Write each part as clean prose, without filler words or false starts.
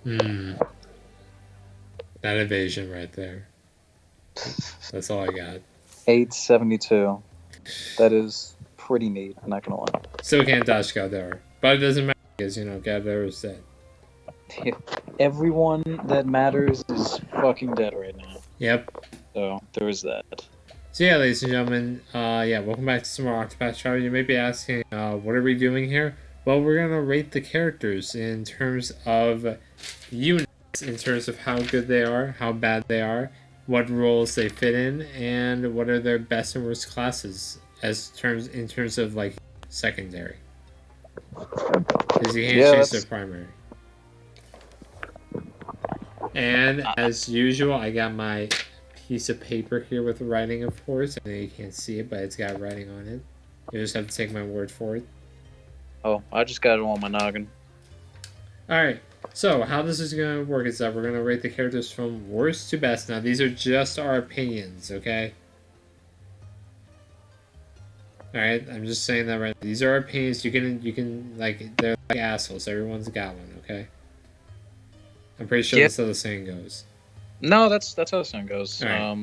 Hmm. That evasion right there. That's all I got. 872. That is pretty neat. Not gonna lie. Still can't dodge Galdor. But it doesn't matter because, Galdor is dead. Everyone that matters is fucking dead right now. Yep. So there is that. So yeah, ladies and gentlemen, welcome back to some more Octopath Traveler. You may be asking, what are we doing here? Well, we're gonna rate the characters in terms of units, in terms of how good they are, how bad they are, what roles they fit in, and what are their best and worst classes in terms of like secondary. Because you can't choose the primary. And as usual, I got my piece of paper here with writing, of course. I know you can't see it, but it's got writing on it. You just have to take my word for it. Oh, I just got it on my noggin. Alright, so how this is going to work is that we're going to rate the characters from worst to best. Now, these are just our opinions, okay? Alright, I'm just saying that right now. These are our opinions. You can, like, they're like assholes. Everyone's got one, okay? I'm pretty sure that's how the saying goes. No, that's how the saying goes. Right.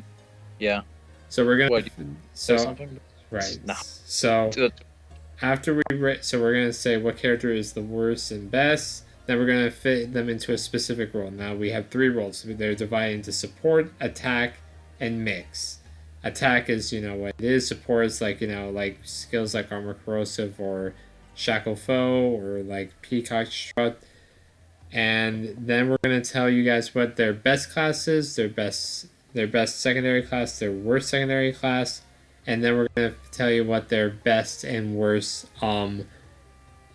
Yeah. So we're gonna. What, say something? Right. No. So after we're gonna say what character is the worst and best. Then we're gonna fit them into a specific role. Now we have 3 roles. They're divided into support, attack, and mix. Attack is what it is. Support is like like skills like armor corrosive or shackle foe or like peacock strut. And then we're gonna tell you guys what their best class is, their best secondary class, their worst secondary class, and then we're gonna tell you what their best and worst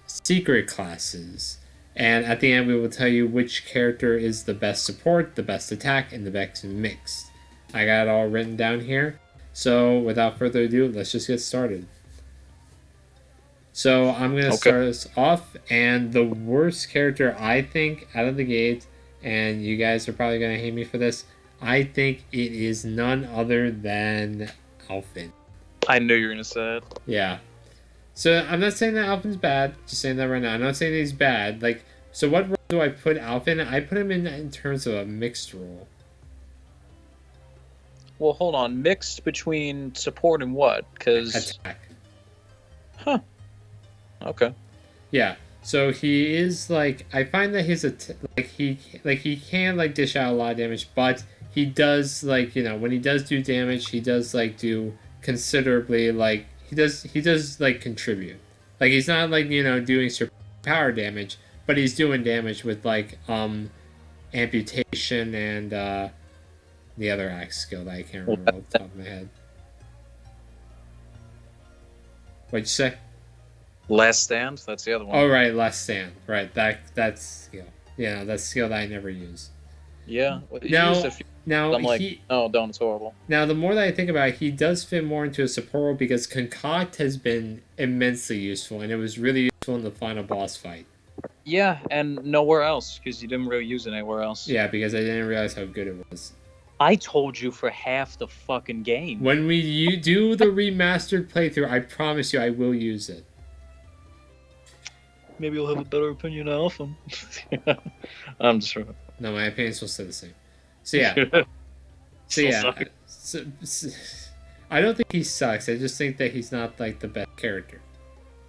secret classes. And at the end, we will tell you which character is the best support, the best attack, and the best mixed. I got it all written down here. So without further ado, let's just get started. So I'm going to start us off, and the worst character I think out of the gate, and you guys are probably going to hate me for this, I think it is none other than Alphen. I knew you were going to say it. Yeah. So I'm not saying that Alphen's bad, just saying that right now. I'm not saying that he's bad. Like, so what role do I put Alphen? I put him in terms of a mixed role. Well, hold on. Mixed between support and what? Because attack. Huh. Okay. Yeah. So he is like, I find that he can like dish out a lot of damage, but he does like when he does do damage, he does like do considerably like he does like contribute. Like he's not like doing super power damage, but he's doing damage with like amputation and the other axe skill that I can't remember off the top of my head. What'd you say? Last Stand, that's the other one. Oh, right, Last Stand. Right, that's skill. Yeah, that's skill that I never use. Yeah. Now, I'm like, oh, don't, it's horrible. Now, the more that I think about it, he does fit more into a support role because Concoct has been immensely useful, and it was really useful in the final boss fight. Yeah, and nowhere else, because you didn't really use it anywhere else. Yeah, because I didn't realize how good it was. I told you for half the fucking game. When we do the remastered playthrough, I promise you I will use it. Maybe you'll have a better opinion of him. I'm just wrong. No, my opinions will stay the same. So yeah. I don't think he sucks. I just think that he's not like the best character.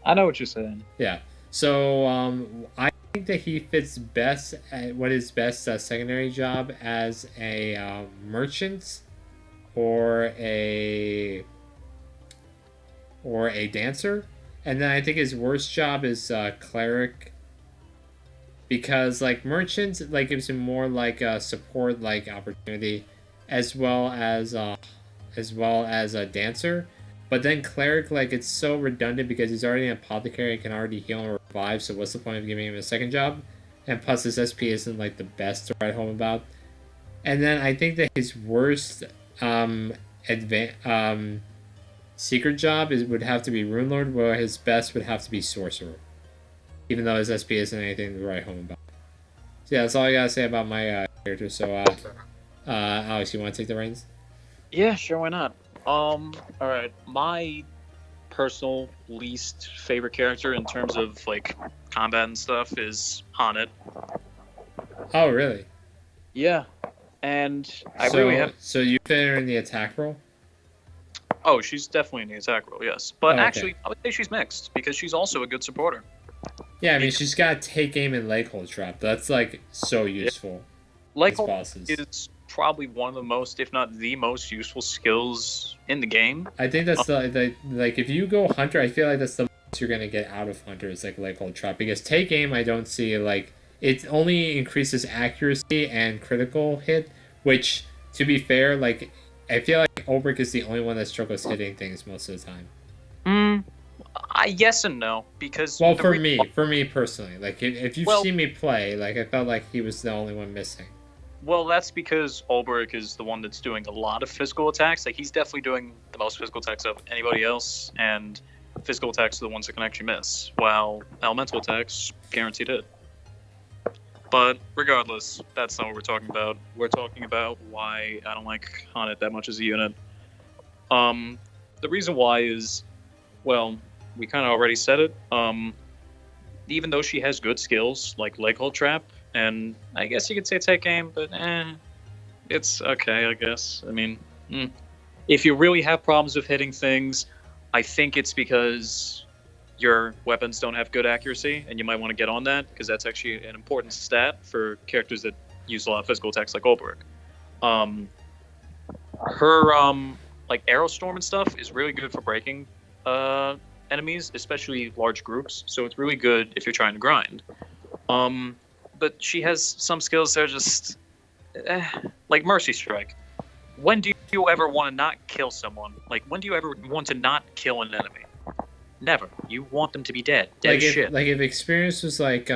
I know what you're saying. Yeah. So I think that he fits best at what is best secondary job as a merchant or a dancer. And then I think his worst job is cleric, because like merchant like gives him more like a support like opportunity, as well as a dancer. But then cleric, like it's so redundant because he's already an apothecary and can already heal and revive. So what's the point of giving him a second job? And plus his SP isn't like the best to write home about. And then I think that his worst secret job would have to be Rune Lord, where his best would have to be Sorcerer, even though his SP isn't anything to write home about. So yeah, that's all I gotta say about my character. So Alex, you want to take the reins? Yeah, sure, why not? All right, my personal least favorite character in terms of like combat and stuff is Haunted. Oh, really? Yeah, and I really have. So you fit her in the attack role? Oh, she's definitely in the attack role, yes. But Oh, okay. actually, I would say she's mixed because she's also a good supporter. Yeah, I mean, Because she's got take aim and leg hold trap. That's like so yeah, useful leg against hold bosses. is probably one of the most, if not the most useful skills in the game. I think that's the like if you go hunter, I feel like that's the most you're gonna get out of hunter is like leg hold trap because take aim I don't see like it only increases accuracy and critical hit, which to be fair, like I feel like Ulbrich is the only one that struggles hitting things most of the time. Mm, yes and no, because Well, the re- for me personally, like if you've well, seen me play, like I felt like he was the only one missing. well, that's because Ulbrich is the one that's doing a lot of physical attacks. Like he's definitely doing the most physical attacks of anybody else, and physical attacks are the ones that can actually miss, while elemental attacks guaranteed hit. But regardless, that's not what we're talking about. We're talking about why I don't like Haunted that much as a unit. The reason why is, well, we kind of already said it. Even though she has good skills like leg hold trap, and I guess you could say take aim, but it's okay, I guess. I mean, if you really have problems with hitting things, I think it's because your weapons don't have good accuracy, and you might want to get on that because that's actually an important stat for characters that use a lot of physical attacks like Ulbrich. Um, her like arrow storm and stuff is really good for breaking enemies, especially large groups. So it's really good if you're trying to grind. But she has some skills that are just like Mercy Strike. When do you ever want to not kill someone? Like when do you ever want to not kill an enemy? Never. You want them to be dead. Dead as shit. Like if experience was like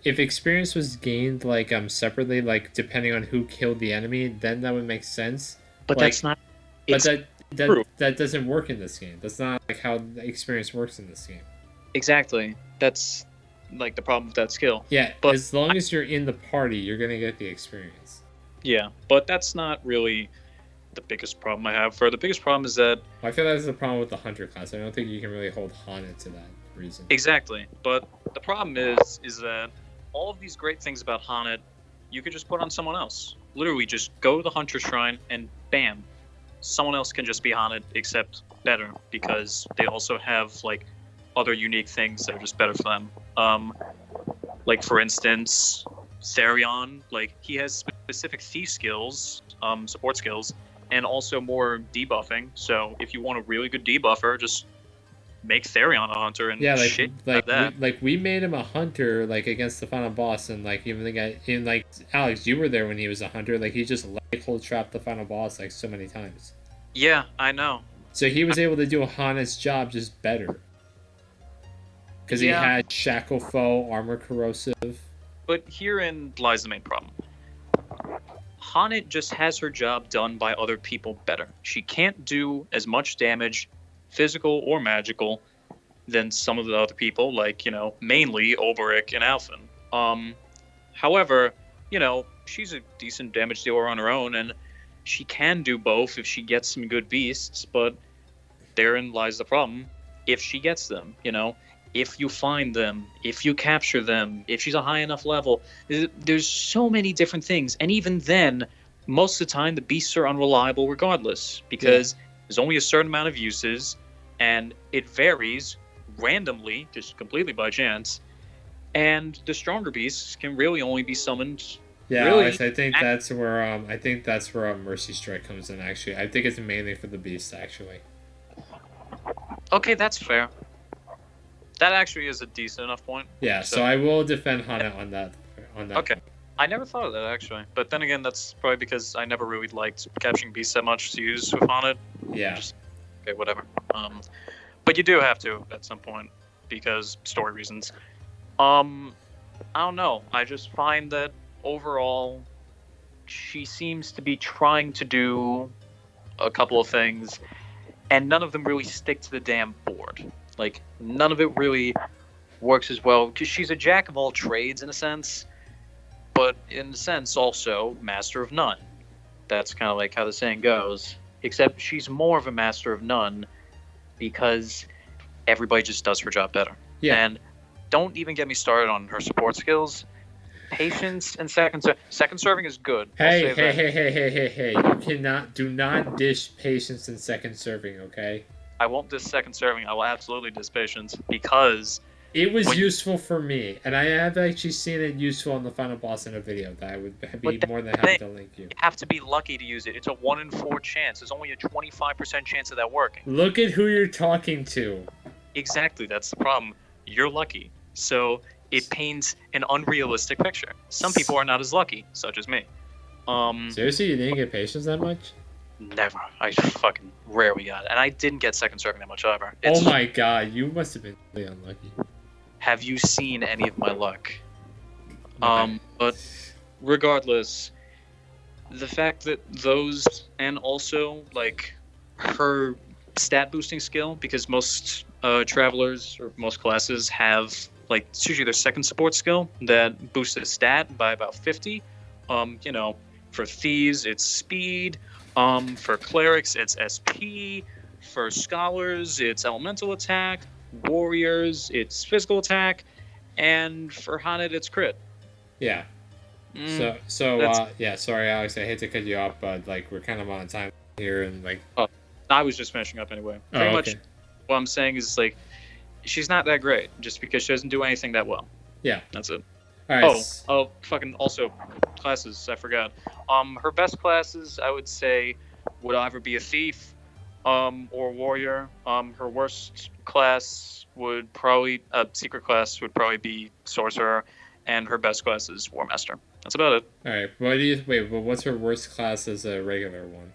if experience was gained like separately like depending on who killed the enemy, then that would make sense. But like, that's not. But It's that doesn't work in this game. That's not like how the experience works in this game. exactly. That's like the problem with that skill. Yeah, But as long as you're in the party, you're gonna get the experience. yeah, but that's not really the biggest problem I have. For the biggest problem is that Well, I feel that's the problem with the hunter class. I don't think you can really hold Haunted to that reason. exactly. But the problem is that all of these great things about Haunted, you could just put on someone else. Literally, just go to the Hunter Shrine and bam, someone else can just be Haunted, except better because they also have like other unique things that are just better for them. Like for instance, Therion, like he has specific thief skills, support skills, and also more debuffing. So if you want a really good debuffer, just make Therion a hunter and Yeah, shit like that. we made him a hunter like against the final boss, and like even the guy in like Alex, you were there when he was a hunter. Like he just leg hold trapped the final boss like so many times. Yeah, I know. So he was able to do a Hana's job just better. Because he had Shackle Foe, Armor Corrosive. But herein lies the main problem. Haunted just has her job done by other people better. She can't do as much damage, physical or magical, than some of the other people, like, mainly Ulbrich and Alphen. However, she's a decent damage dealer on her own, and she can do both if she gets some good beasts, but therein lies the problem. If she gets them, if you find them, if you capture them, if she's a high enough level, there's so many different things. And even then, most of the time, the beasts are unreliable regardless, because there's only a certain amount of uses, and it varies randomly, just completely by chance. And the stronger beasts can really only be summoned. Yeah, really, Alex, I think that's where Mercy Strike comes in. Actually, I think it's mainly for the beasts. Actually. Okay, that's fair. That actually is a decent enough point. Yeah, so I will defend Hana on that. Okay. I never thought of that, actually. But then again, that's probably because I never really liked capturing beasts that much to use with Haunted. Yeah. Okay, whatever. But you do have to at some point because story reasons. I don't know. I just find that overall, she seems to be trying to do a couple of things, and none of them really stick to the damn board. Like, none of it really works as well, because she's a jack of all trades in a sense, but in a sense also master of none. That's kind of like how the saying goes, except she's more of a master of none because everybody just does her job better. Yeah. And don't even get me started on her support skills. Patience and second serving is good. Hey! Do not dish patience in second serving, okay? I won't diss second serving. I will absolutely diss patience because it was useful for me, and I have actually seen it useful on the final boss in a video that I would be more than happy to link you. You have to be lucky to use it. It's a 1 in 4 chance. There's only a 25% chance of that working. Look at who you're talking to. Exactly, that's the problem. You're lucky. So it paints an unrealistic picture. Some people are not as lucky, such as me. Seriously, you didn't get patience that much? Never. I fucking rarely got it. And I didn't get second serving that much either. Oh my god, you must have been really unlucky. Have you seen any of my luck? But regardless, the fact that those, and also like her stat boosting skill, because most travelers or most classes have like it's usually their second support skill that boosts a stat by about 50. You know, for thieves it's speed. For clerics it's SP. For scholars it's elemental attack. Warriors it's physical attack, and for Haned it's crit. Yeah. So yeah, sorry Alex, I hate to cut you off, but like we're kind of on time here, and like I was just finishing up anyway. Pretty much what I'm saying is like she's not that great just because she doesn't do anything that well. Yeah, that's it. All right. Oh, fucking also classes, I forgot. Her best classes I would say would either be a thief or warrior. Her worst class would probably secret class would probably be sorcerer, and her best class is war master. That's about it. All right. But what's her worst class as a regular one?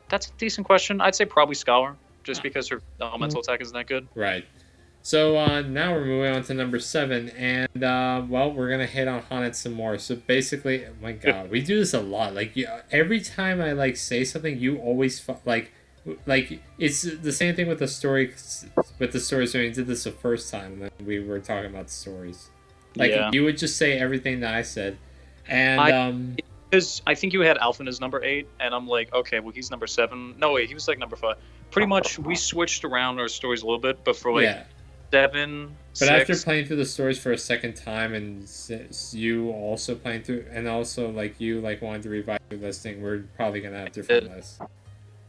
That's a decent question. I'd say probably scholar, just because her elemental attack isn't that good. Right. So now we're moving on to number 7, and we're gonna hit on Haned some more. So basically, oh my god, we do this a lot. Like every time I like say something, you always like it's the same thing with the stories. With the stories, when we did this the first time, when we were talking about the stories, you would just say everything that I said, and because I think you had Alphen as number 8, and I'm like, okay, well he's number 7. No wait, he was like number 5. Pretty much, we switched around our stories a little bit, but for like 7. But 6, after playing through the stories for a second time, and you also playing through, and also like you wanted to revise your listing, we're probably gonna have different lists.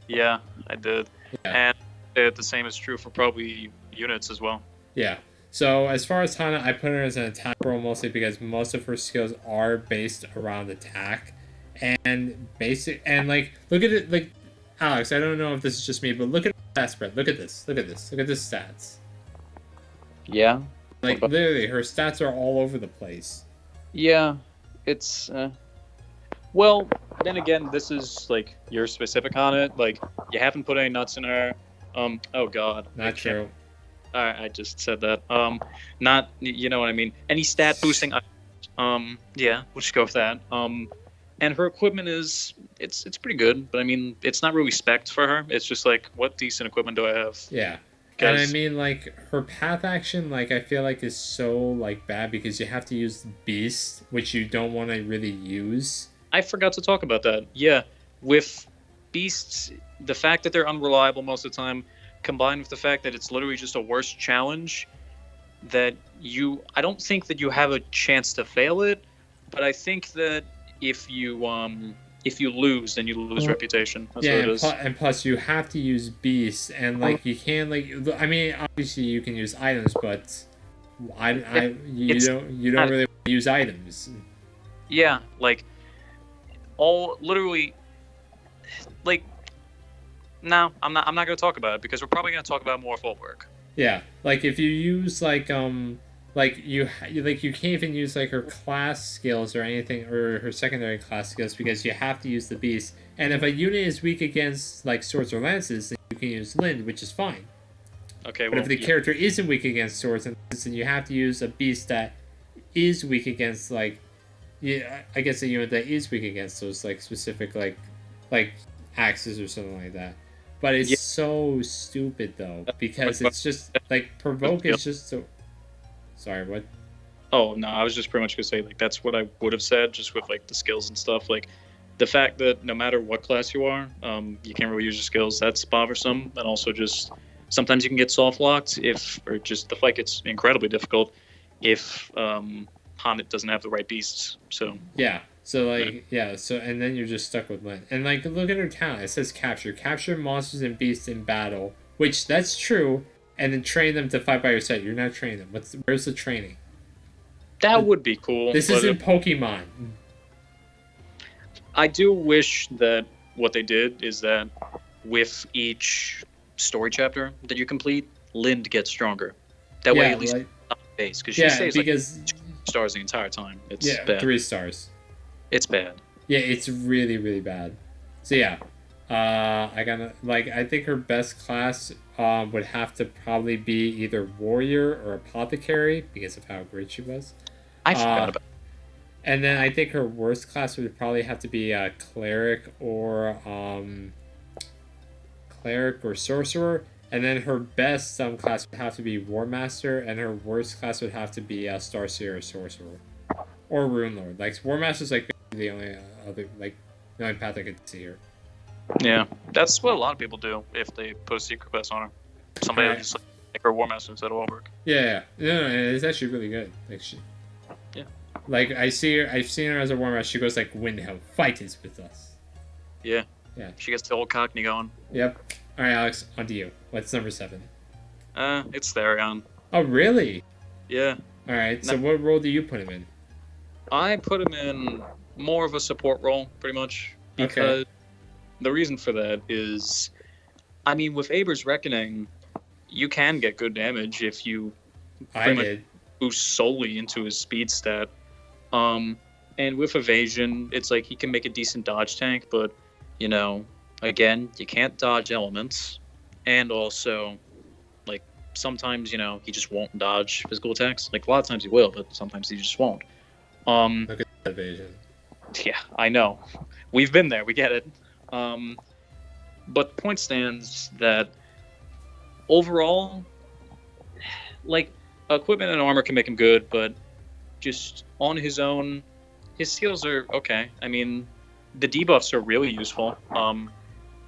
Yeah, I did, and the same is true for probably units as well. Yeah. So as far as Hana, I put her as an attack role mostly because most of her skills are based around attack, and like look at it, like Alex. I don't know if this is just me, but look at the stat spread. Look at this. Look at this. Look at the stats. Yeah. Like literally, her stats are all over the place. Yeah, it's. Well, then again, this is like you're specific on it. Like you haven't put any nuts in her. Oh God. Not true. I just said that. Not, you know what I mean. Any stat boosting. Yeah, we'll just go with that. And her equipment is it's pretty good, but I mean it's not really spec'd for her. It's just like what decent equipment do I have? Yeah. And I mean, like, her path action, like, I feel like is so, like, bad because you have to use Beast, which you don't want to really use. I forgot to talk about that. Yeah, with Beasts, the fact that they're unreliable most of the time, combined with the fact that it's literally just a worse challenge, that I don't think that you have a chance to fail it, but I think that if you lose, then you lose reputation. That's what it is. And plus you have to use Beast, and like you can't I mean, obviously you can use items, but you don't really use items. Yeah, like literally, like. No, I'm not going to talk about it because we're probably going to talk about more full work. Yeah, like if you use like you can't even use like her class skills or anything, or her secondary class skills, because you have to use the Beast. And if a unit is weak against like swords or lances, then you can use Lind, which is fine. Okay. But if the character isn't weak against swords and lances, then you have to use a Beast that is weak against I guess a unit that is weak against those like specific like axes or something like that. But it's so stupid though, because it's just like provoke is just so. Sorry, what? Oh no, I was just pretty much gonna say like that's what I would have said, just with like the skills and stuff. Like the fact that no matter what class you are, you can't really use your skills. That's bothersome, and also just sometimes you can get soft locked or just the fight gets incredibly difficult if Haunted doesn't have the right beasts. So Yeah. So so and then you're just stuck with Lynn. And like look at her talent. It says capture monsters and beasts in battle, which that's true, and then train them to fight by your side. You're not training them. Where's the training? that would be cool. This but isn't Pokemon. I do wish that what they did is that with each story chapter that you complete, Lind gets stronger. That way, at least on base, because she stays because like 2 stars the entire time. It's bad. 3 stars. It's bad. Yeah, it's really really bad. So yeah, I think her best class would have to probably be either warrior or apothecary because of how great she was. I forgot about. And then I think her worst class would probably have to be cleric or sorcerer. And then her best class would have to be war master, and her worst class would have to be starseer or sorcerer, or rune lord. Like war master's like the only the only path I could see here. Yeah, that's what a lot of people do if they put a secret class on her. Somebody will just make her war master instead of Ulbrich. Yeah. No, it's actually really good. Yeah. Like I've seen her as a war master. She goes like, "Windhelm, fight is with us." Yeah. Yeah. She gets the old Cockney going. Yep. All right, Alex, on to you. What's number 7? It's Therion. Oh, really? Yeah. All right. So what role do you put him in? I put him in more of a support role, pretty much, because the reason for that is, I mean, with Aber's Reckoning, you can get good damage if you boost solely into his speed stat. And with Evasion, it's like he can make a decent dodge tank, but, you know, again, you can't dodge elements. And also, like, sometimes, you know, he just won't dodge physical attacks. Like, a lot of times he will, but sometimes he just won't. Look at that Evasion. Yeah, I know. We've been there. We get it. But the point stands that overall, like, equipment and armor can make him good, but just on his own, his skills are okay. I mean, the debuffs are really useful,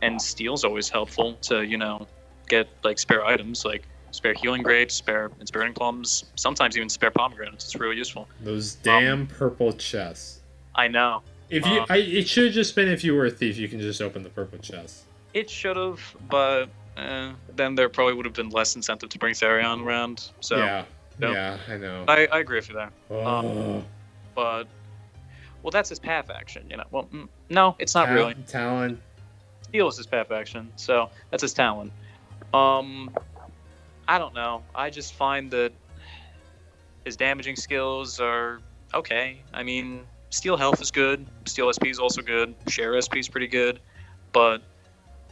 and steel's always helpful to, you know, get, like, spare items, like spare healing grapes, spare inspiriting plums, sometimes even spare pomegranates. It's really useful. Those damn purple chests. I know. If you, it should have just been if you were a thief, you can just open the purple chest. It should have, but then there probably would have been less incentive to bring Therion around. So yeah, I know. I agree with you there. Oh. But that's his path action, you know. Well, no, it's not really. Talent. Steel is his path action, so that's his talent. I don't know. I just find that his damaging skills are okay. I mean, Steel health is good. Steel SP is also good. Share SP is pretty good. But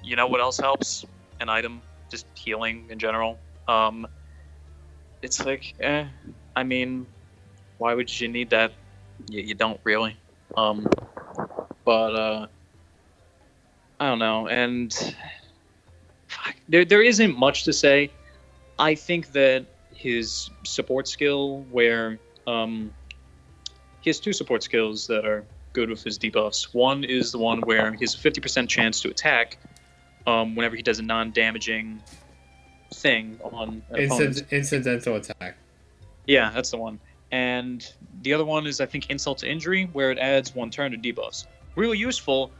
you know what else helps? An item, just healing in general. It's like, I mean, why would you need that? You don't really. But I don't know. And there isn't much to say. I think that his support skill, where he has 2 support skills that are good with his debuffs. One is the one where he has a 50% chance to attack whenever he does a non-damaging thing on an opponent. Incidental attack. Yeah, that's the one. And the other one is, I think, Insult to Injury, where it adds 1 turn to debuffs. Really useful,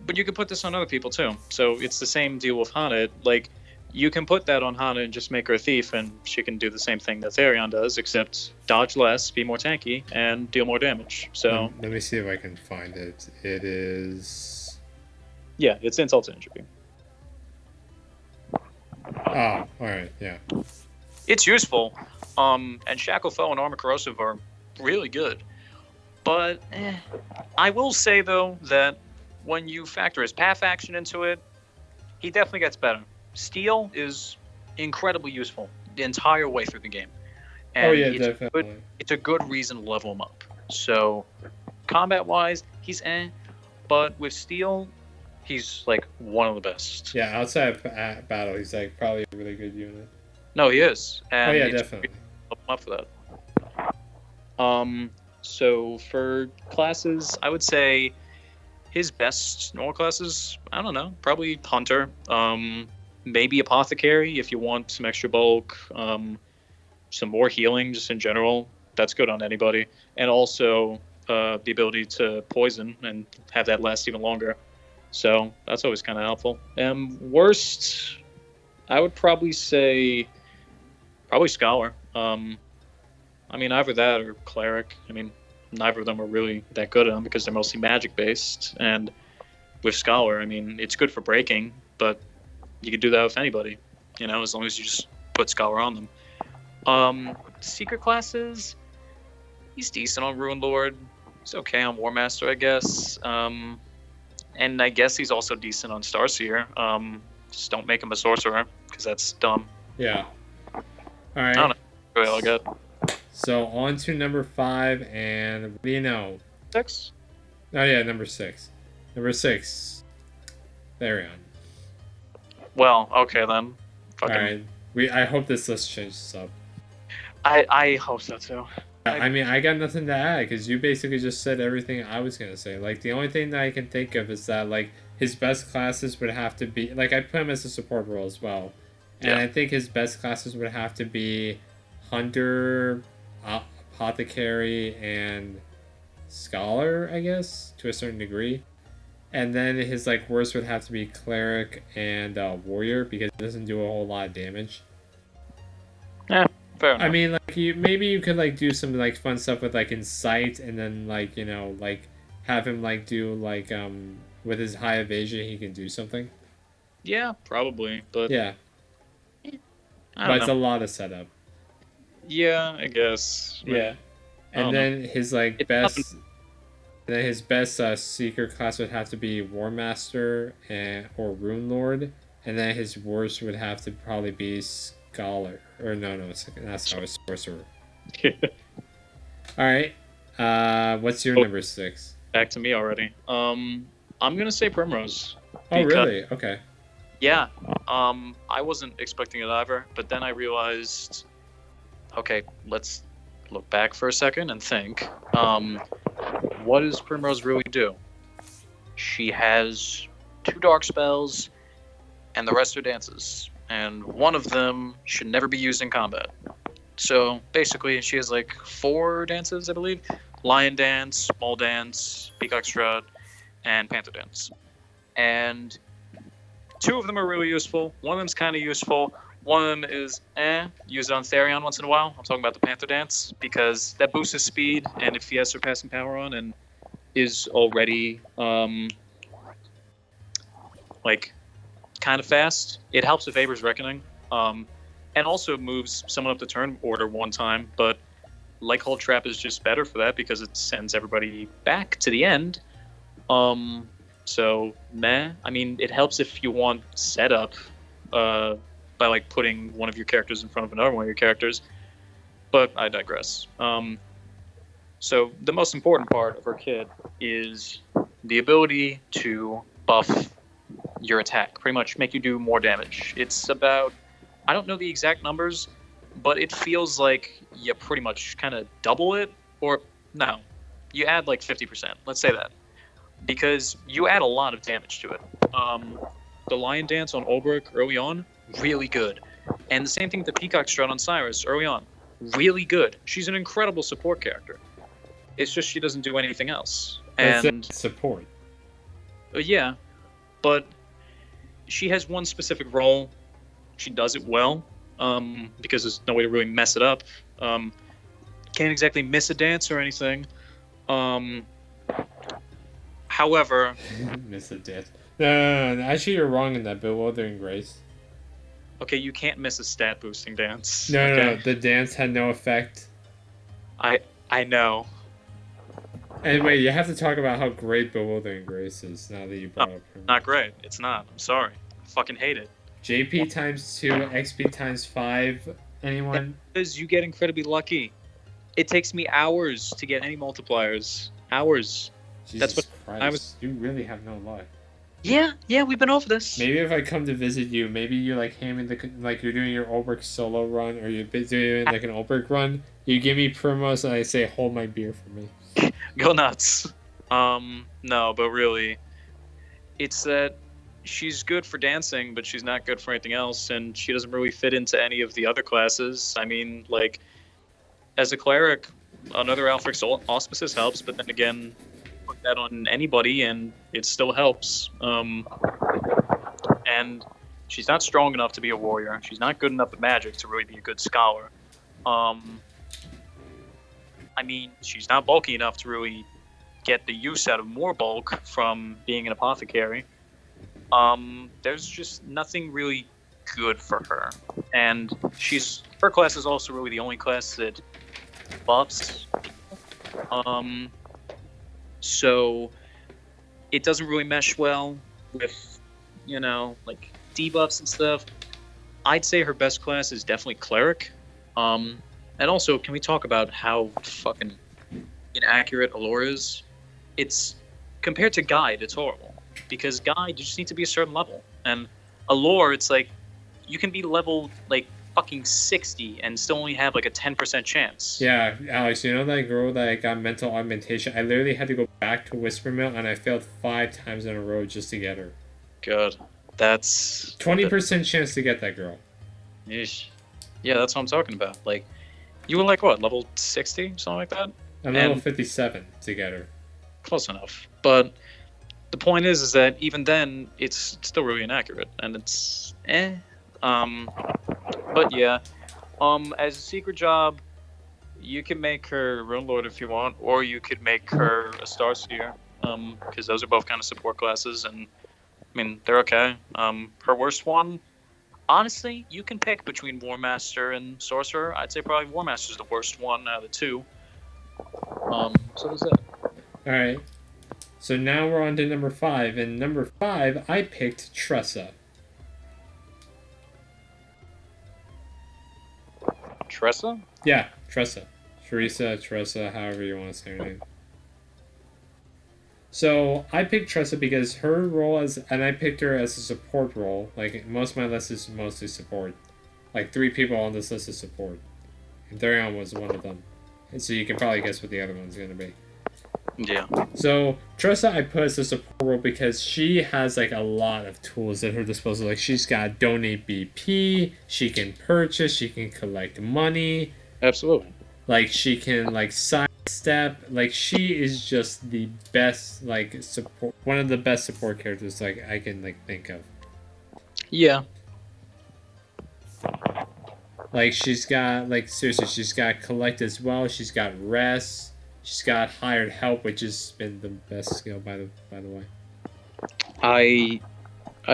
but you can put this on other people too. So it's the same deal with Hana. Like, you can put that on Hana and just make her a thief, and she can do the same thing that Therion does, except dodge less, be more tanky, and deal more damage. So let me see if I can find it. It is... Yeah, it's Insult to Injury. Oh, alright, yeah. It's useful, and Shackle Foe and Armor Corrosive are really good. But I will say, though, that when you factor his path action into it, he definitely gets better. Steel is incredibly useful the entire way through the game. And definitely. It's a good reason to level him up. So, combat-wise, he's but with Steel, he's, like, one of the best. Yeah, outside of battle, he's, like, probably a really good unit. No, he is. And definitely. Level him up for that. So, for classes, I would say his best normal classes, I don't know, probably Hunter. Maybe Apothecary if you want some extra bulk. some more healing just in general. That's good on anybody. And also the ability to poison and have that last even longer. So that's always kind of helpful. Worst, I would probably say probably Scholar. I mean, either that or Cleric. I mean, neither of them are really that good at them because they're mostly magic based. And with Scholar, I mean, it's good for breaking, but you can do that with anybody, as long as you just put Scholar on them. Secret classes, he's decent on Ruined Lord. He's okay on War Master, I guess. And I guess he's also decent on Starseer. Just don't make him a sorcerer, because that's dumb. Yeah. All right. I don't know. Really all good. So on to number 5, and what do you know? 6? Oh yeah, number 6. Number 6. Therion. Well, okay then. Fucking... All right. I hope this list changes up. I hope so too. I mean, I got nothing to add because you basically just said everything I was gonna say. Like, the only thing that I can think of is that like his best classes would have to be like I put him as a support role as well, and I think his best classes would have to be Hunter, Apothecary, and Scholar, I guess, to a certain degree. And then his like worst would have to be Cleric and Warrior because it doesn't do a whole lot of damage. Yeah. Fair enough. I mean, like maybe you could like do some like fun stuff with like Incite, and then like like have him like do like with his high evasion he can do something. Yeah, probably, but yeah, but it's a lot of setup. Yeah, I guess. Yeah, and then his like best, and then his best Seeker class would have to be War Master or Rune Lord, and then his worst would have to probably be Scholar. Or no, that's how it's Sorcerer. All right. What's your number 6? Back to me already. I'm gonna say Primrose. Oh, really? Okay. Yeah. I wasn't expecting it either, but then I realized, okay, let's look back for a second and think. What does Primrose really do? She has 2 dark spells, and the rest are dances. And one of them should never be used in combat. So basically, she has like 4 dances, I believe: Lion Dance, Small Dance, Peacock Strut, and Panther Dance. And 2 of them are really useful. One of them's kind of useful. One of them is use it on Therion once in a while. I'm talking about the Panther Dance because that boosts his speed, and if he has surpassing power on and is already like kind of fast, it helps with Aber's Reckoning, and also moves someone up the turn order one time, but like Hold Trap is just better for that because it sends everybody back to the end. So I mean, it helps if you want setup by like putting one of your characters in front of another one of your characters, but I digress. So the most important part of her kit is the ability to buff your attack, pretty much make you do more damage. It's about, I don't know the exact numbers, but it feels like you pretty much kind of double it, or no, you add like 50%, let's say that, because you add a lot of damage to it. The Lion Dance on Olbrich early on, really good, and the same thing with the Peacock Strut on Cyrus early on, really good. She's an incredible support character. It's just she doesn't do anything else. And support. Yeah, but she has one specific role. She does it well, because there's no way to really mess it up. Can't exactly miss a dance or anything. However... miss a dance. No. Actually, you're wrong in that Bewildering Grace. Okay, you can't miss a stat boosting dance. No, the dance had no effect. I know. Anyway, you have to talk about how great Bewildering Grace is now that you brought up her. Not great. It's not. I'm sorry. I fucking hate it. JP times 2, XP times 5. Anyone? Because you get incredibly lucky. It takes me hours to get any multipliers. Hours. Jesus That's what Christ. You really have no luck. Yeah, we've been over this. Maybe if I come to visit you, maybe you like hand me like you're doing your Olbrich solo run, or you're doing like an Olbrich run. You give me Primrose, and I say, "Hold my beer for me." Go nuts. No, but really, it's that she's good for dancing, but she's not good for anything else, and she doesn't really fit into any of the other classes. I mean, like, as a cleric, another Alfred's auspices helps, but then again, put that on anybody and it still helps. And she's not strong enough to be a warrior. She's not good enough at magic to really be a good scholar. I mean, she's not bulky enough to really get the use out of more bulk from being an apothecary. There's just nothing really good for her. And her class is also really the only class that buffs. So it doesn't really mesh well with, like debuffs and stuff. I'd say her best class is definitely cleric. And also, can we talk about how fucking inaccurate Allure is? It's compared to Guide, it's horrible. Because Guide, you just need to be a certain level. And Allure, it's like you can be level like fucking 60 and still only have like a 10% chance. Yeah, Alex, you know that girl that got mental augmentation? I literally had to go back to Whispermill and I failed 5 times in a row just to get her. Good. That's 20% chance to get that girl. Yeesh. Yeah, that's what I'm talking about. Like, you were like what, level 60, something like that? I'm level 57 to get her. Close enough. But the point is that even then, it's still really inaccurate, and it's But yeah, as a secret job, you can make her Rune Lord if you want, or you could make her a Starseer, because those are both kind of support classes, and I mean they're okay. Her worst one, honestly, you can pick between War Master and Sorcerer. I'd say probably War Master's the worst one out of the two. So that's it. All right. So now we're on to number 5, and number 5, I picked Tressa. Tressa? Yeah, Tressa. Teresa, Tressa, however you want to say her name. So I picked Tressa because her role and I picked her as a support role. Like, most of my list is mostly support. Like, 3 people on this list is support. And Therion was one of them. And so you can probably guess what the other one's going to be. Yeah. So Tressa I put as a support role because she has like a lot of tools at her disposal. Like, she's got donate BP, she can purchase, she can collect money. Absolutely. Like, she can like sidestep. Like, she is just the best like support, one of the best support characters like I can like think of. Yeah. Like, she's got like, seriously, she's got collect as well. She's got rest. She's got hired help, which has been the best skill by the way. I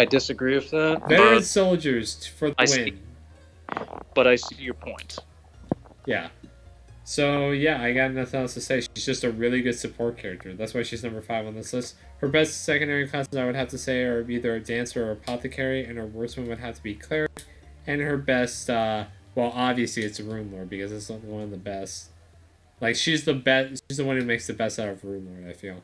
disagree with that. Veteran soldiers for the win. But I see your point. Yeah. So yeah, I got nothing else to say. She's just a really good support character. That's why she's number 5 on this list. Her best secondary classes, I would have to say, are either a dancer or apothecary, and her worst one would have to be cleric. And her best, well, obviously it's a Rune Lord because it's one of the best. Like, she's the best. She's the one who makes the best out of Rune Lord, I feel.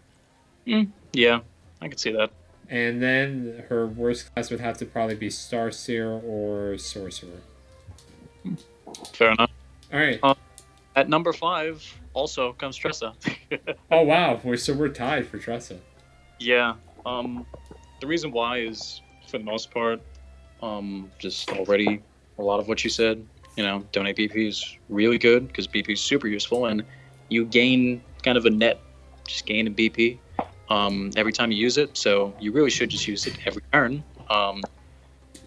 Yeah, I can see that. And then her worst class would have to probably be Starseer or Sorcerer. Fair enough. All right. At number 5 also comes Tressa. Oh wow, we're tied for Tressa. Yeah. The reason why is, for the most part, just already a lot of what you said. Donate BP is really good because BP is super useful, and you gain kind of a net, just gain in BP every time you use it. So you really should just use it every turn.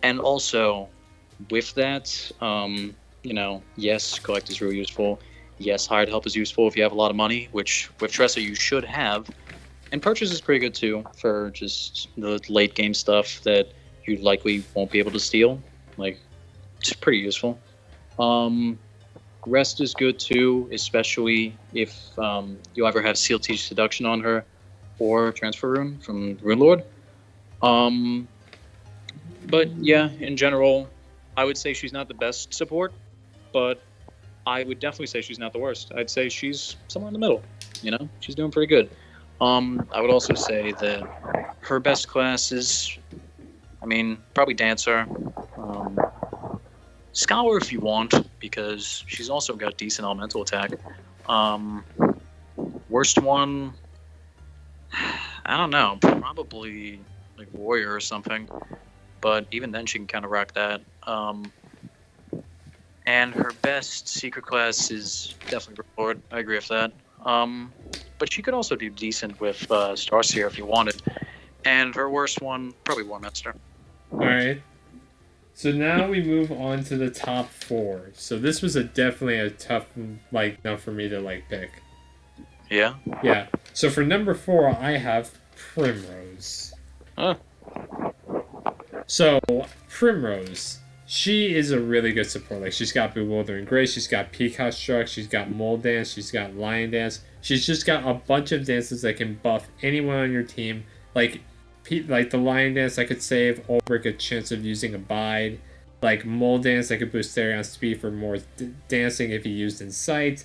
And also, with that, yes, collect is really useful. Yes, hired help is useful if you have a lot of money, which with Tressa you should have. And purchase is pretty good too for just the late game stuff that you likely won't be able to steal. Like, it's pretty useful. Rest is good too, especially if you ever have Seal Teach Seduction on her or Transfer Rune from Rune Lord. But yeah, in general, I would say she's not the best support, but I would definitely say she's not the worst. I'd say she's somewhere in the middle. She's doing pretty good. I would also say that her best class is, probably Dancer. Scholar if you want, because she's also got decent elemental attack. Worst one, I don't know, probably like warrior or something. But even then, she can kind of rock that. And her best secret class is definitely Report. I agree with that. But she could also do decent with Starseer if you wanted. And her worst one, probably War Master. All right. So now we move on to the top 4. So this was definitely a tough, enough for me to pick. Yeah. Yeah. So for number 4, I have Primrose. Huh. So Primrose, she is a really good support. She's got Bewildering Grace, she's got Peacock Struck, she's got Mold Dance, she's got Lion Dance. She's just got a bunch of dances that can buff anyone on your team. Like the Lion Dance that could save Ulrich a chance of using Abide. Like Mold Dance that could boost Therion's speed for more dancing if he used in sight.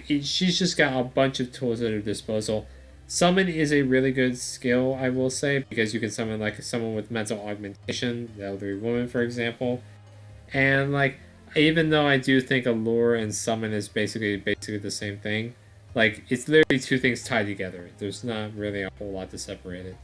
She's just got a bunch of tools at her disposal. Summon is a really good skill, I will say, because you can summon someone with mental augmentation, the elderly woman, for example. And even though I do think Allure and Summon is basically the same thing, it's literally two things tied together. There's not really a whole lot to separate it.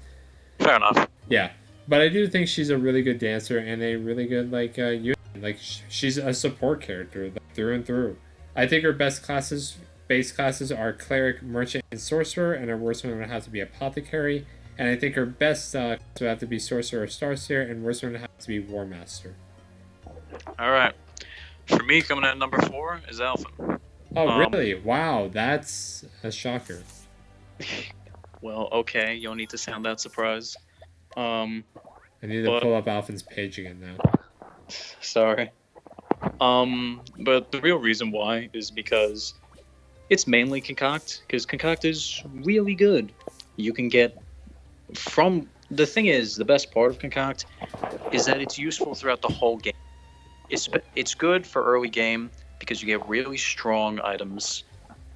Fair enough. Yeah, but I do think she's a really good dancer and a really good unit. She's a support character through and through. I think her base classes are Cleric, Merchant, and Sorcerer, and her worst one would have to be Apothecary. And I think her best would have to be Sorcerer or Starseer, and worst one would have to be War Master. All right. For me, coming at number 4 is Alphen. Oh, really? Wow, that's a shocker. Well, okay, you don't need to sound that surprised. I need to pull up Alphen's page again now. Sorry. But the real reason why is because it's mainly Concoct, because Concoct is really good. You can get from... The thing is, the best part of Concoct is that it's useful throughout the whole game. It's good for early game because you get really strong items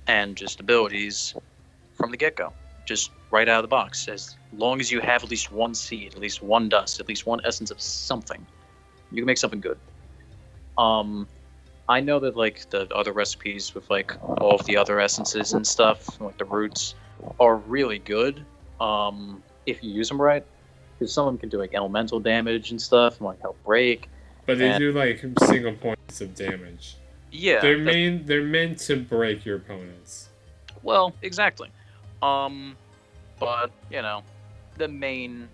and just abilities from the get-go. Just right out of the box. As long as you have at least one seed, at least one dust, at least one essence of something, you can make something good. I know that the other recipes with all of the other essences and stuff, like the roots, are really good if you use them right. Because some of them can do elemental damage and stuff, and help break. But they do single points of damage. Yeah, they're meant to break your opponents. Well, exactly. But the main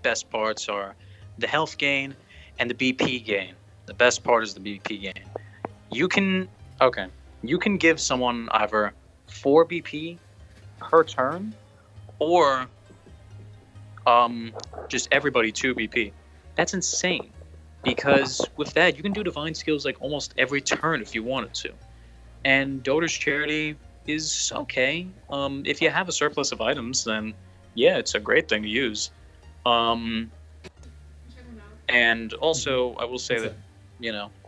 best parts are the health gain and the BP gain. The best part is the BP gain. You can give someone either 4 BP per turn, or just everybody 2 BP. That's insane, because with that you can do divine skills almost every turn if you wanted to. And Doter's Charity is okay. If you have a surplus of items, then yeah, it's a great thing to use. And also I will say that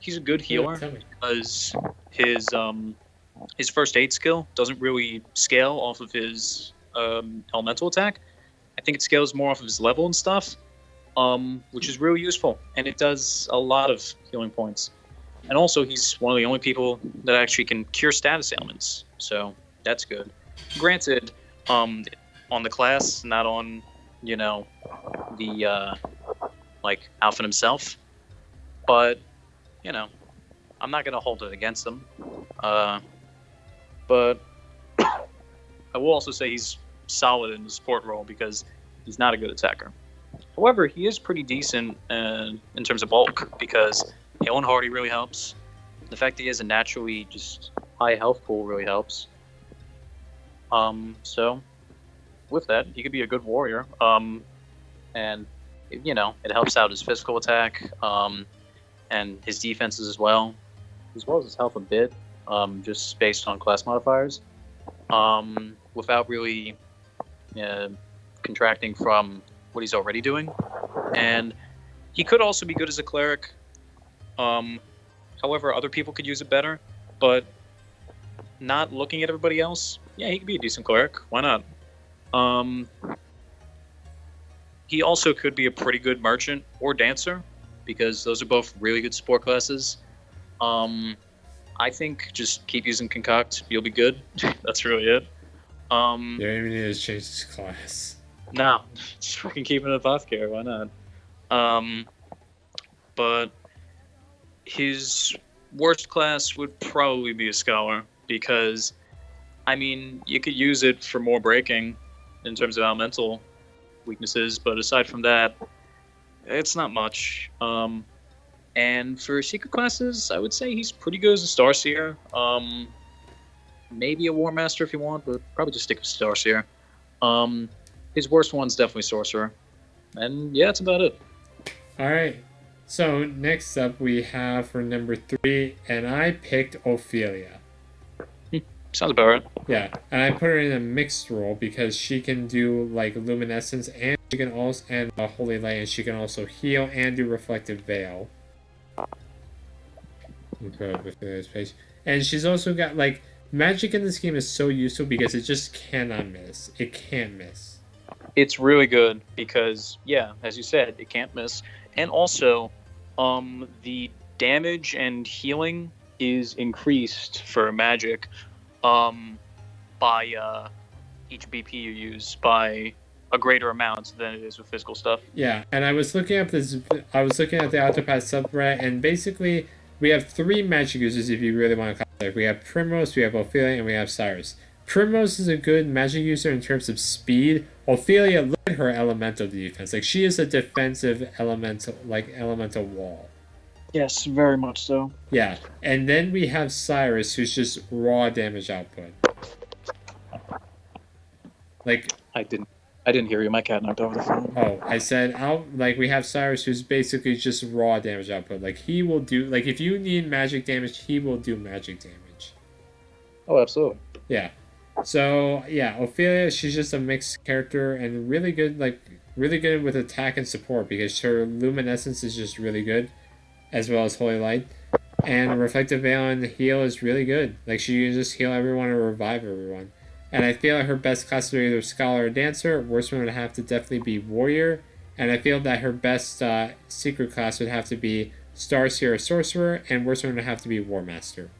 he's a good healer because his first aid skill doesn't really scale off of his elemental attack. I think it scales more off of his level and stuff, which is really useful, and it does a lot of healing points. And also, he's one of the only people that actually can cure status ailments, so that's good. Granted, on the class, not on the Alphen himself, but I'm not gonna hold it against him. But I will also say he's solid in the support role because he's not a good attacker. However, he is pretty decent in terms of bulk because Hail and Hardy really helps. The fact that he has a naturally just high health pool really helps. So with that, he could be a good warrior. And it helps out his physical attack, and his defenses as well as his health a bit, just based on class modifiers, without really contracting from what he's already doing. And he could also be good as a cleric. However, other people could use it better, but not looking at everybody else, yeah, he could be a decent cleric. Why not? He also could be a pretty good merchant or dancer, because those are both really good support classes. I think just keep using Concoct, you'll be good. That's really it. Yeah, even need to change his class. No, just fucking keep it Apothecary. Why not? Um, but his worst class would probably be a Scholar because, I mean, you could use it for more breaking in terms of elemental weaknesses, but aside from that, it's not much. And for secret classes, I would say he's pretty good as a Starseer. Maybe a War Master if you want, but probably just stick with Starseer. His worst one's definitely Sorcerer. And yeah, that's about it. All right. So next up we have for number 3, and I picked Ophelia. Sounds about right. Yeah, and I put her in a mixed role because she can do like luminescence, and she can also and holy light, and she can also heal and do reflective veil. And she's also got like magic in this game is so useful because it just cannot miss. It can't miss. It's really good because, yeah, as you said, it can't miss. And also, the damage and healing is increased for magic by each BP you use by a greater amount than it is with physical stuff. Yeah, and I was looking at the Octopath subreddit, and basically we have 3 magic users if you really want to call it. We have Primrose, we have Ophelia, and we have Cyrus. Primrose is a good magic user in terms of speed. Ophelia, look at her elemental defense. Like, she is a defensive elemental wall. Yes, very much so. Yeah, and then we have Cyrus, who's just raw damage output. Like, I didn't hear you. My cat knocked over the phone. oh, I said we have Cyrus, who's basically just raw damage output. Like, he will do, like, if you need magic damage, he will do magic damage. Oh, absolutely. Yeah. So yeah, Ophelia, she's just a mixed character and really good with attack and support because her luminescence is just really good, as well as holy light, and reflective veil and heal is really good. Like, she can just heal everyone or revive everyone. And I feel like her best class are either scholar or dancer. Worst one would have to definitely be warrior, and I feel that her best secret class would have to be starseer or sorcerer, and worst one would have to be war master.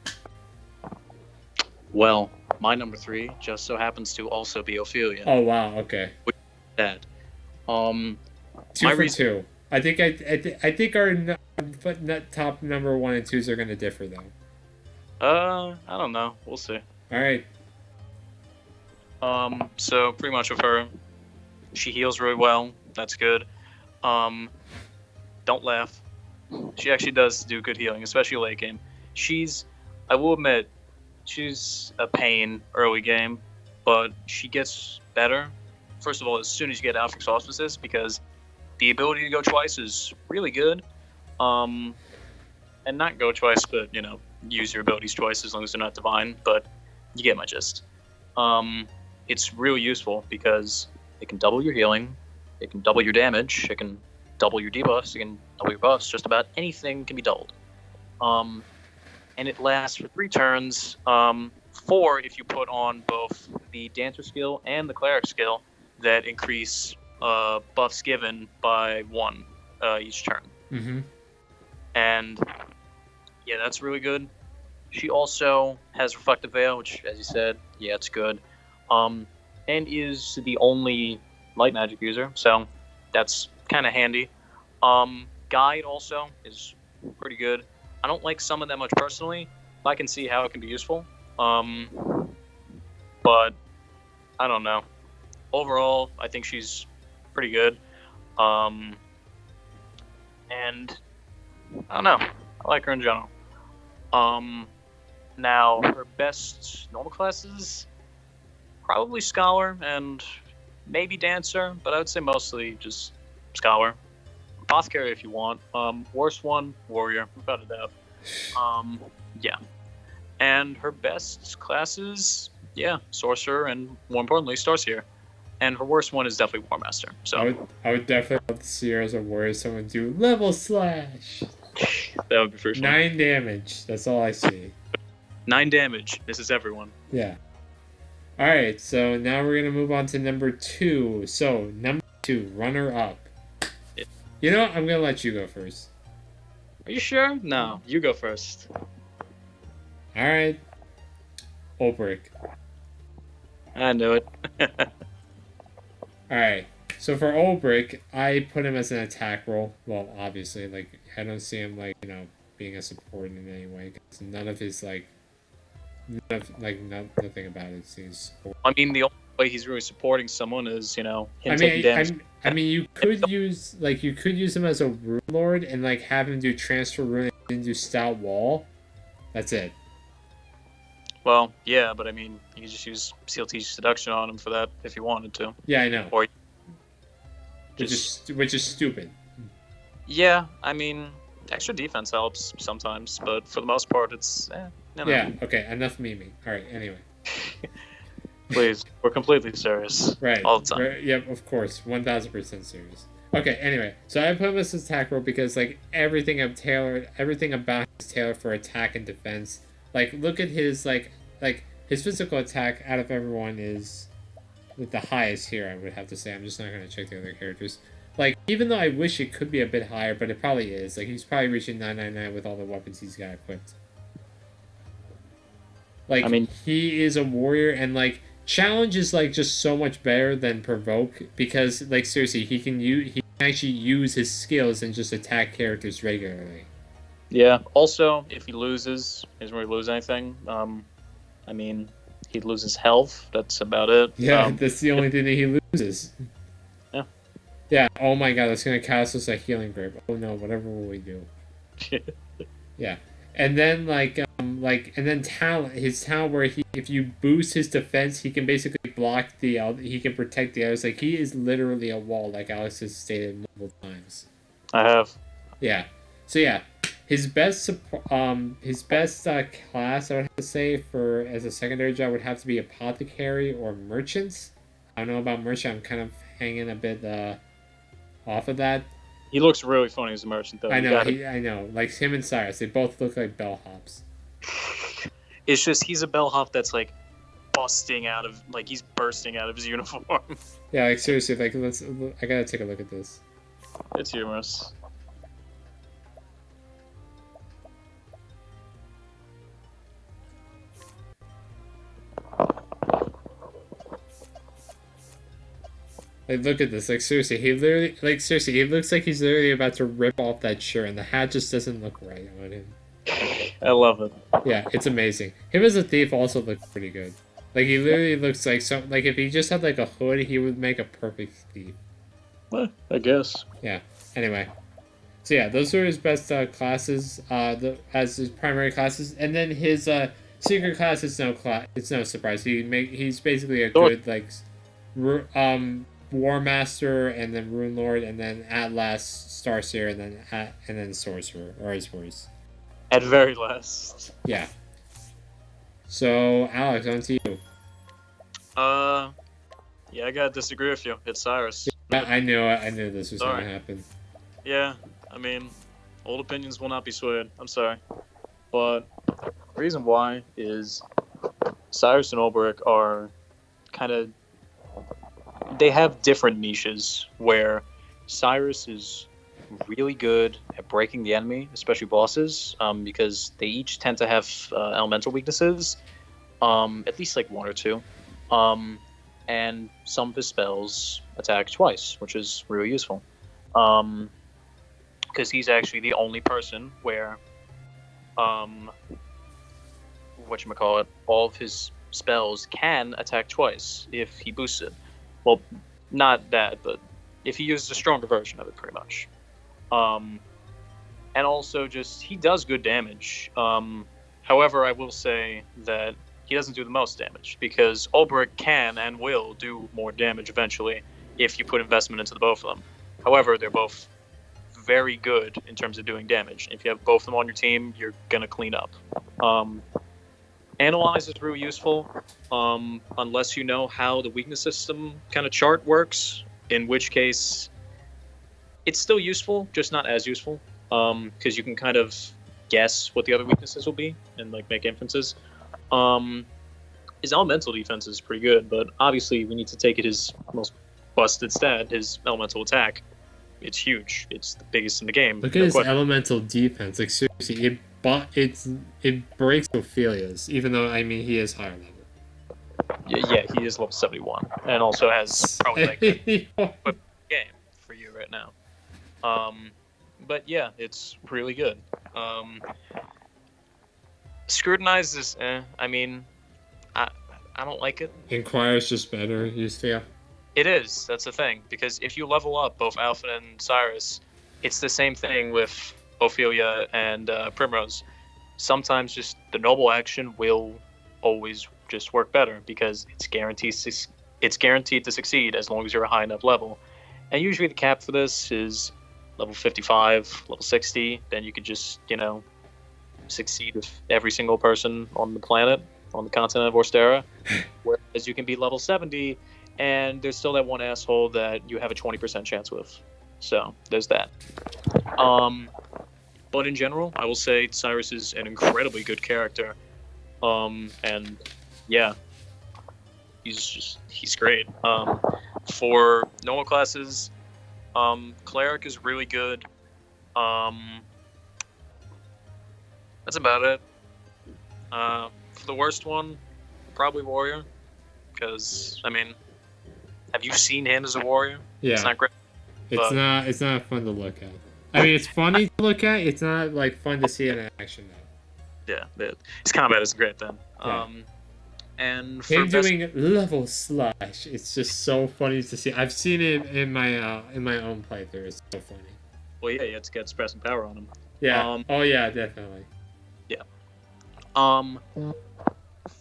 Well, my number 3 just so happens to also be Ophelia. Oh wow, okay. That. 2 for 2. I think our top number 1 and 2s are gonna differ though. I don't know. We'll see. All right. So pretty much with her, she heals really well. That's good. Don't laugh. She actually does do good healing, especially late game. I will admit, she's a pain early game, but she gets better. First of all, as soon as you get Alfred's Auspices, because the ability to go twice is really good. And not go twice, but, use your abilities twice as long as they're not divine, but you get my gist. It's really useful because it can double your healing, it can double your damage, it can double your debuffs, it can double your buffs, just about anything can be doubled. And it lasts for 3 turns, 4 if you put on both the Dancer skill and the Cleric skill that increase buffs given by 1 each turn. Mm-hmm. And yeah, that's really good. She also has Reflective Veil, which, as you said, yeah, it's good. And is the only light magic user, so that's kind of handy. Guide also is pretty good. I don't like some of that much personally, but I can see how it can be useful. But I don't know. Overall, I think she's pretty good. And I don't know. I like her in general. Now, her best normal classes, probably Scholar and maybe Dancer, but I would say mostly just Scholar. Apothecary if you want. Worst one, Warrior, without a doubt. Yeah. And her best classes, yeah, Sorcerer and, more importantly, Starseer. And her worst one is definitely War Master. So I would definitely love to see her as a warrior. Someone do level slash. That would be for sure. 9 damage. That's all I see. 9 damage. This is everyone. Yeah. All right. So now we're gonna move on to number 2. So number 2, runner up. Yeah. You know what? I'm gonna let you go first. Are you sure? No, you go first. All right. Ulbrich. I knew it. All right. So for Olbrick, I put him as an attack role. Well, obviously, like I don't see him like being a support in any way. 'Cause none of his nothing about it seems. I mean, the only way he's really supporting someone is him I taking mean, damage. I mean, you could use him as a rune lord and like have him do transfer rune and do stout wall. That's it. Well, yeah, but I mean, you could just use CLT seduction on him for that if you wanted to. Yeah, I know. Or which is stupid. Yeah, I mean, extra defense helps sometimes, but for the most part, it's Yeah. Okay. Enough memeing. All right. Anyway. Please, we're completely serious. Right. All the time. Right, yep. Of course. 1000% serious. Okay. Anyway, so I put him as attack role because like everything about is tailored for attack and defense. Like, look at his like his physical attack out of everyone is the highest here. I would have to say. I'm just not gonna check the other characters. Like, even though I wish it could be a bit higher, but it probably is. Like, he's probably reaching 999 with all the weapons he's got equipped. Like, I mean, he is a warrior, and like challenge is like just so much better than provoke because like seriously, he can actually use his skills and just attack characters regularly. Yeah. Also, if he loses, he doesn't really lose anything. I mean, he loses health. That's about it. Yeah, that's the only thing that he loses. Yeah. Yeah. Oh my god, that's gonna cast us a healing grip. Oh no, whatever will we do? Yeah. And then and then talent, his talent where if you boost his defense, he can basically block he can protect the others. Like, he is literally a wall, like Alex has stated multiple times. I have. Yeah. So yeah, his best class I would have to say for as a secondary job would have to be apothecary or merchants. I don't know about merchant. I'm kind of hanging a bit off of that. He looks really funny as a merchant, though. I know. I know. Like him and Cyrus, they both look like bellhops. It's just he's a bellhop that's like bursting out of his uniform. Yeah, like seriously, like I gotta take a look at this. It's humorous. Like, look at this. Like, seriously, he looks like he's literally about to rip off that shirt, and the hat just doesn't look right on him. I love it. Yeah, it's amazing. Him as a thief also looks pretty good. Like, he literally looks like like if he just had like a hood, he would make a perfect thief. Well, I guess. Yeah. Anyway, so yeah, those are his best classes. As his primary classes, and then his secret class is it's no surprise. He's basically a good War Master, and then Rune Lord, and then at last Starseer, and then Sorcerer, or his words. At very last. Yeah. So Alex, on to you. Yeah, I gotta disagree with you. It's Cyrus. I knew this was gonna happen. Yeah, I mean, old opinions will not be swayed. I'm sorry, but the reason why is Cyrus and Olberic are kind of. They have different niches where Cyrus is really good at breaking the enemy, especially bosses, because they each tend to have elemental weaknesses, at least like one or two, and some of his spells attack twice, which is really useful, because he's actually the only person where, whatchamacallit, all of his spells can attack twice if he boosts it. Well, not that, but if he uses a stronger version of it, pretty much. And also just, he does good damage. However, I will say that he doesn't do the most damage, because Olberic can and will do more damage eventually if you put investment into the both of them. However, they're both very good in terms of doing damage. If you have both of them on your team, you're going to clean up. Analyze is really useful, unless you know how the weakness system kind of chart works, in which case it's still useful, just not as useful, because you can kind of guess what the other weaknesses will be and like make inferences. His elemental defense is pretty good, but obviously we need to take it his most busted stat, his elemental attack. It's huge. It's the biggest in the game. Look at his elemental defense. Like, seriously, it breaks Ophelia's, even though, I mean, he is higher level. Yeah, he is level 71, and also has probably like right now. But yeah, it's really good. Scrutinize is, I mean, I I don't like it. Inquire's just better, you feel? It is. That's the thing. Because if you level up both Alpha and Cyrus, it's the same thing with Ophelia and Primrose. Sometimes just the noble action will always just work better because it's guaranteed to succeed as long as you're a high enough level. And usually the cap for this is level 55, level 60. Then you could just, succeed with every single person on the planet, on the continent of Orstera. Whereas you can be level 70, and there's still that one asshole that you have a 20% chance with. So there's that. But in general, I will say Cyrus is an incredibly good character. And yeah, he's great. For normal classes, Cleric is really good. That's about it. For the worst one, probably Warrior. Because, I mean, have you seen him as a Warrior? Yeah. It's not great. It's not fun to look at. I mean, it's funny to look at. It's not, like, fun to see in action, though. Yeah, his combat is great, then. Yeah. And for him doing level slash, it's just so funny to see. I've seen it in my own playthrough. It's so funny. Well, yeah, you have to get suppressing power on him. Yeah. Oh yeah, definitely. Yeah.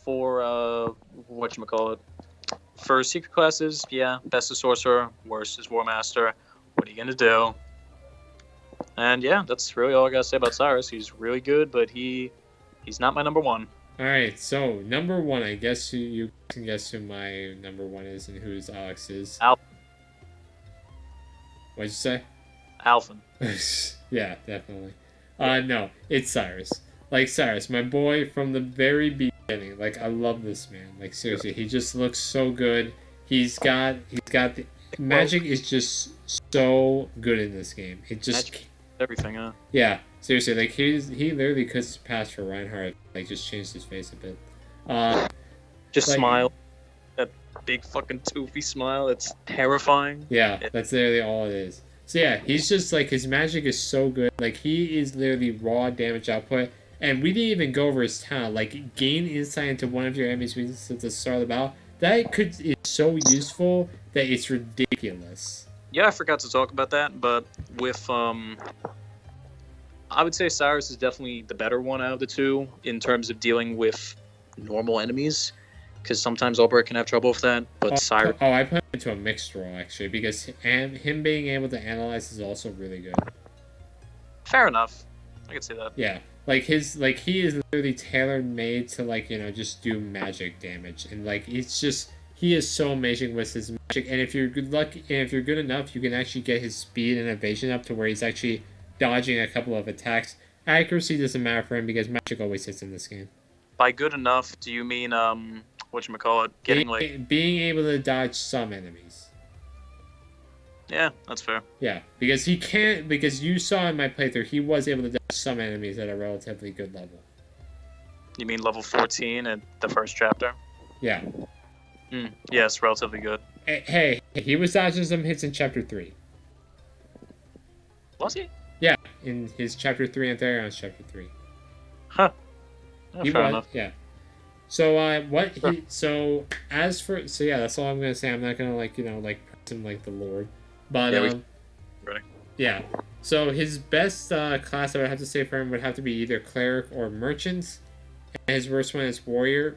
For whatchamacallit, for secret classes, yeah, best is Sorcerer, worst is War Master. What are you gonna do? And yeah, that's really all I gotta say about Cyrus. He's really good, but he's not my number one. All right, so number one, I guess you can guess who my number one is and who's Alex's. What'd you say? Alphen. Yeah, definitely. No, it's Cyrus. Like Cyrus, my boy from the very beginning. Like, I love this man. Like, seriously, he just looks so good. He's got the magic is just so good in this game. It just Magic, everything, huh? Yeah, seriously, like he literally could pass for Reinhardt. Like, just changed his face a bit. Just like, smile. That big fucking toothy smile. It's terrifying. Yeah, that's literally all it is. So yeah, he's just like, his magic is so good. Like, he is literally raw damage output. And we didn't even go over his talent. Like, gain insight into one of your enemy's weaknesses at the start of the battle. That is so useful that it's ridiculous. Yeah, I forgot to talk about that, but with I would say Cyrus is definitely the better one out of the two in terms of dealing with normal enemies, because sometimes Ulbrich can have trouble with that. But Cyrus, I put him into a mixed role actually, because him being able to analyze is also really good. Fair enough, I could see that. Yeah, like he is literally tailor made to, like, just do magic damage, and like it's just, he is so amazing with his magic. And if you're good enough, you can actually get his speed and evasion up to where he's actually dodging a couple of attacks. Accuracy doesn't matter for him because magic always hits in this game. By good enough, do you mean whatchamacallit, being able to dodge some enemies? Yeah, that's fair. Yeah, because you saw in my playthrough, he was able to dodge some enemies at a relatively good level. You mean level 14 in the first chapter? Yeah. Yes, relatively good. Hey, he was dodging some hits in chapter 3. Was he? Yeah, in his chapter 3 and Therion's chapter 3. Huh. Oh, He fair was, enough. yeah. So that's all I'm gonna say. I'm not gonna press him like the Lord. But Ready. yeah. So his best class I would have to say for him would have to be either cleric or merchant. And his worst one is warrior.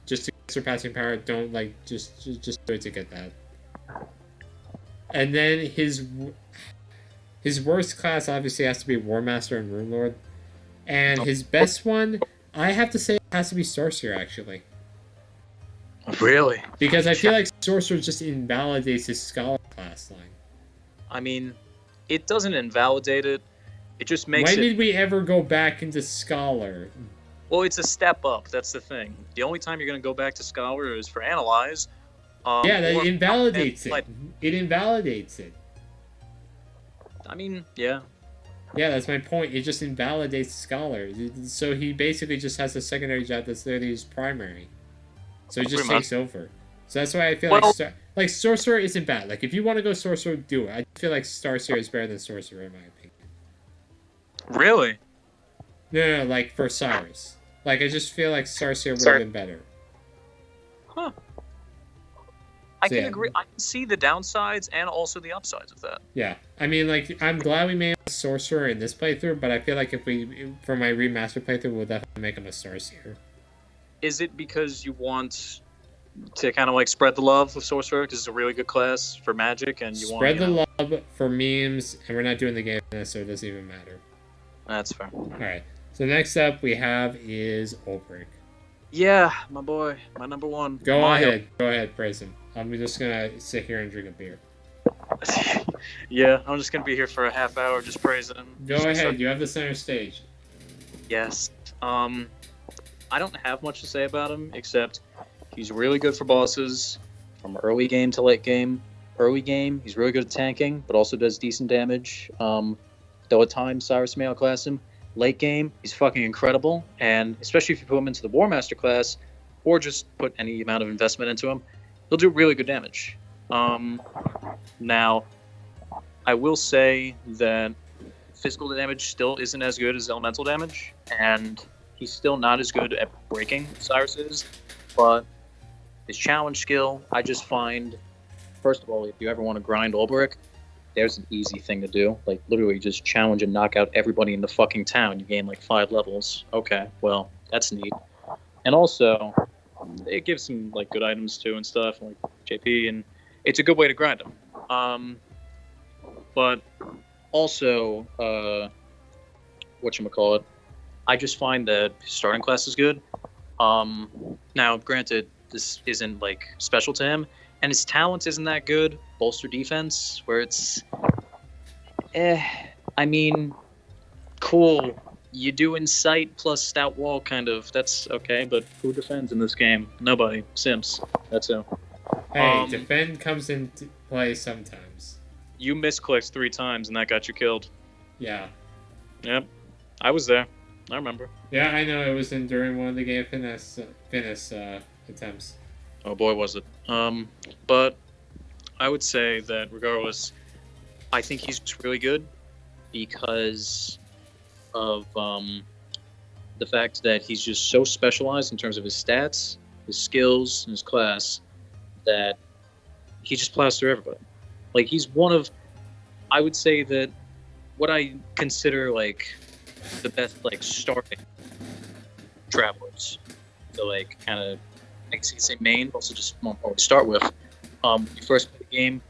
Just to get surpassing power, don't just do it to get that. And then his worst class obviously has to be War Master and Rune Lord. And his best one, I have to say, it has to be Sorcerer, actually. Really? Because I feel like Sorcerer just invalidates his Scholar class line. I mean, it doesn't invalidate it. It just makes When did we ever go back into Scholar? Well, it's a step up. That's the thing. The only time you're going to go back to Scholar is for Analyze. Yeah, that invalidates it. It invalidates it. I mean, yeah. Yeah, that's my point. It just invalidates Scholar. So he basically just has a secondary job that's literally his primary. So he just takes over. So that's why I feel Like sorcerer isn't bad. Like if you want to go sorcerer, do it. I feel like Starseer is better than sorcerer in my opinion. Really? No, like for Cyrus. Like I just feel like Starseer would have been better. Huh. I So, can yeah. agree. I can see the downsides and also the upsides of that. Yeah, I mean, like I'm glad we made a sorcerer in this playthrough, but I feel like if we for my remaster playthrough, we'll definitely make him a Starseer. Is it because you want to kind of like spread the love of sorcerer because it's a really good class for Magic, and you Spread want the love for memes, and we're not doing the game so it doesn't even matter. That's fair. All right. So next up we have is Ulbrich. Yeah, my boy, my number one. Go ahead, praise him. I'm just gonna sit here and drink a beer. Yeah, I'm just gonna be here for a half hour just praising him. Go ahead, you have the center stage. Yes. I don't have much to say about him except he's really good for bosses from early game to late game. Early game, he's really good at tanking, but also does decent damage. Though at times Cyrus may outclass him. Late game, he's fucking incredible, and especially if you put him into the War Master class, or just put any amount of investment into him, he'll do really good damage. Now, I will say that physical damage still isn't as good as elemental damage, and he's still not as good at breaking as Cyrus is, but his challenge skill, I just find, first of all, if you ever want to grind Ulbrich, there's an easy thing to do. Like, literally just challenge and knock out everybody in the fucking town. You gain, like, 5 levels. Okay, well, that's neat. And also, it gives some, like, good items, too, and stuff, like JP, and it's a good way to grind them. But also, whatchamacallit, I just find that his starting class is good. Now, granted, this isn't, like, special to him, and his talent isn't that good. Bolster defense, where it's, I mean, cool. You do Incite plus Stout Wall, kind of. That's okay, but who defends in this game? Nobody. Sims. That's who. Hey, defend comes into play sometimes. You misclicked 3 times, and that got you killed. Yeah. Yep. I was there. I remember. Yeah, I know. It was during one of the game finesse attempts. Oh boy, was it. But I would say that regardless, I think he's just really good because of the fact that he's just so specialized in terms of his stats, his skills, and his class that he just plows through everybody. Like, he's one of, I would say that what I consider, like, the best, like, starting travelers to, like, kind of, I guess you could say main, but also just more important to start with. When you first play the game,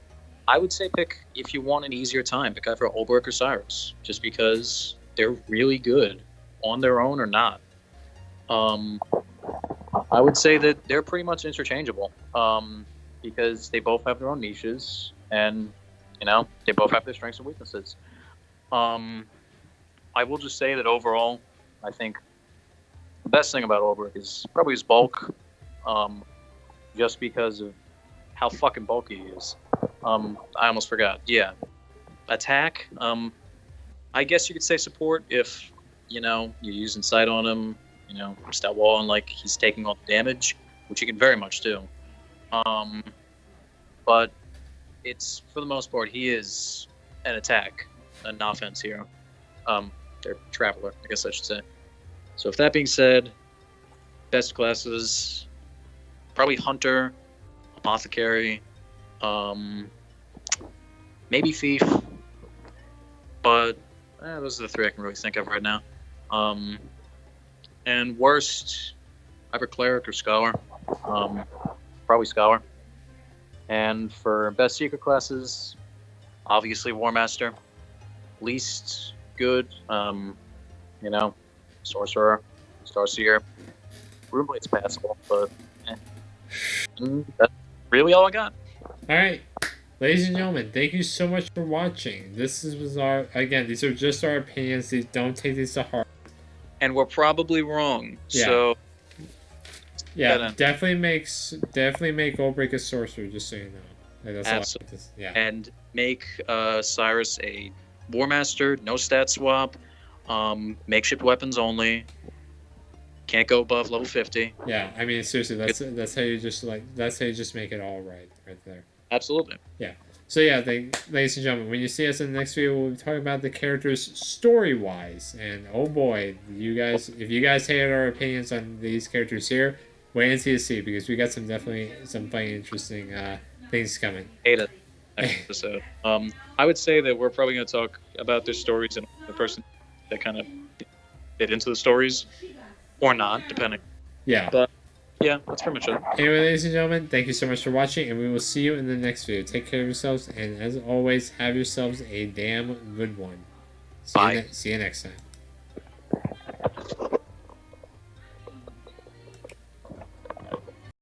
I would say pick, if you want an easier time, pick either Ulbrich or Cyrus, just because they're really good on their own or not. I would say that they're pretty much interchangeable because they both have their own niches and, you know, they both have their strengths and weaknesses. I will just say that overall, I think the best thing about Ulbrich is probably his bulk, just because of how fucking bulky he is. I almost forgot. Yeah. Attack. I guess you could say support if, you know, you use Insight on him, you know, Stout Wall, and, like, he's taking all the damage, which he can very much do. But it's, for the most part, he is an attack, an offense hero. They're Traveler, I guess I should say. So with that being said, best classes, probably Hunter, Apothecary, maybe Thief, but those are the 3 I can really think of right now. And worst, either Cleric or Scholar, probably Scholar. And for best secret classes, obviously War Master. Least good, you know, Sorcerer, Starseer. Runeblade's passable, but that's really all I got. Alright, ladies and gentlemen, thank you so much for watching. These are just our opinions. Don't take these to heart. And we're probably wrong. Yeah. So yeah, definitely make Ulbrich a sorcerer, just so you know. Like, that's absolutely. Yeah. And make Cyrus a War Master, no stat swap, makeshift weapons only. Can't go above level 50. Yeah, I mean seriously, that's how you just make it all right there. Absolutely. So yeah, ladies and gentlemen, when you see us in the next video, we'll be talking about the characters story-wise. And oh boy, if you guys hated our opinions on these characters here, wait until you see, because we got some funny, interesting things coming. Hate it. Next episode. I would say that we're probably going to talk about their stories and the person that kind of fit into the stories, or not, depending. Yeah. But yeah, that's pretty much it. Anyway, ladies and gentlemen, thank you so much for watching, and we will see you in the next video. Take care of yourselves, and as always, have yourselves a damn good one. Bye. See you next time.